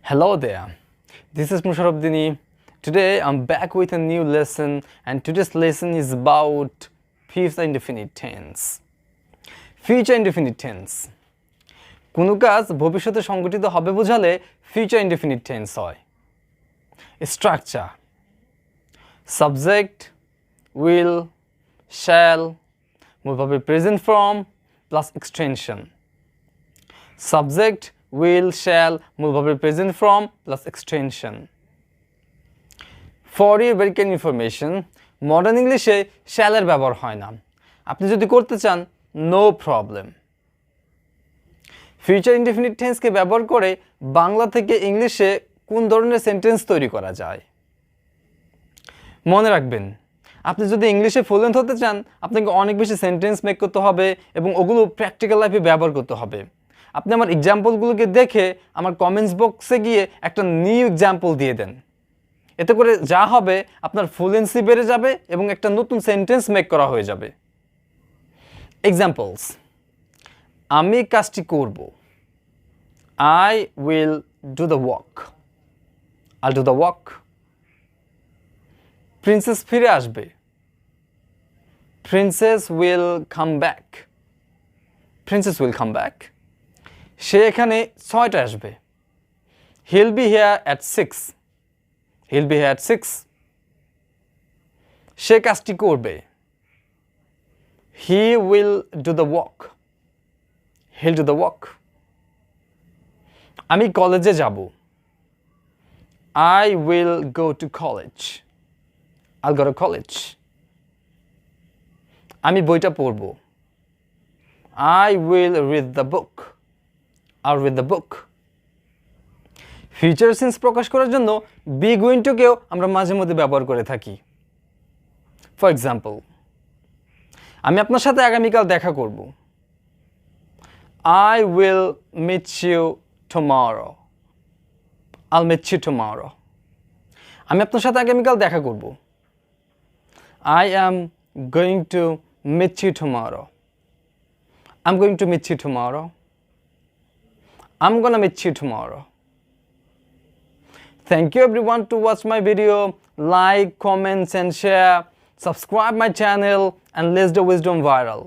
Hello there, this is Mosharafdini. Today I'm back with a new lesson, and today's lesson is about future indefinite tense. Future indefinite tense. কোনো কাজ ভবিষ্যতে সংঘটিত হবে বোঝালে future indefinite tense হয়। Structure: subject, will, shall মূল ভাবে present form plus extension. Subject, will, shall মূল ভাবে present form plus extension. For your very kind information, modern English A shall এর ব্যবহার হয় না। আপনি যদি করতে চান, no problem. Future indefinite tense কে ব্যবহার করে বাংলা থেকে ইংলিশে কোন ধরনের সেন্টেন্স তৈরি করা যায়? মনে রাখবেন, আপনি যদি ইংলিশে ফ্লুয়েন্ট হতে চান, আপনাকে অনেক বেশি সেন্টেন্স মেক করতে হবে এবং ওগুলো প্র্যাকটিক্যাল লাইফে ব্যবহার করতে হবে। আপনি আমার এক্সাম্পলগুলোকে দেখে আমার কমেন্টস বক্সে গিয়ে একটা নিউ এক্সাম্পল দিয়ে দেন। এতে করে যা হবে, আপনার ফ্লুয়েন্সি বেড়ে যাবে এবং একটা নতুন সেন্টেন্স মেক করা হয়ে যাবে। এক্সাম্পলস: আমি কাজটি করব। I will do the work. I'll do the work. Princess ফিরে আসবে। Princess will come back. Princess will come back. সে এখানে 6টায় আসবে। He'll be here at 6. He'll be here at 6. সে কাজটি করবে। He will do the work. He'll do the work. আমি কলেজে যাব। I will go to college. I'll go to college. আমি বইটা পড়ব। I will read the book. I'll read the book. Future sense প্রকাশ করার জন্য be going to কেও আমরা মাঝে মধ্যে ব্যবহার করে থাকি। ফর এক্সাম্পল, আমি আপনার সাথে আগামীকাল দেখা করব। I will meet you tomorrow. I'll meet you tomorrow. আমি আপনার সাথে আগামীকাল দেখা করব। I am going to meet you tomorrow. I'm going to meet you tomorrow. I'm gonna meet you tomorrow. Thank you everyone to watch my video. Like, comments and share. Subscribe my channel and let's do wisdom viral.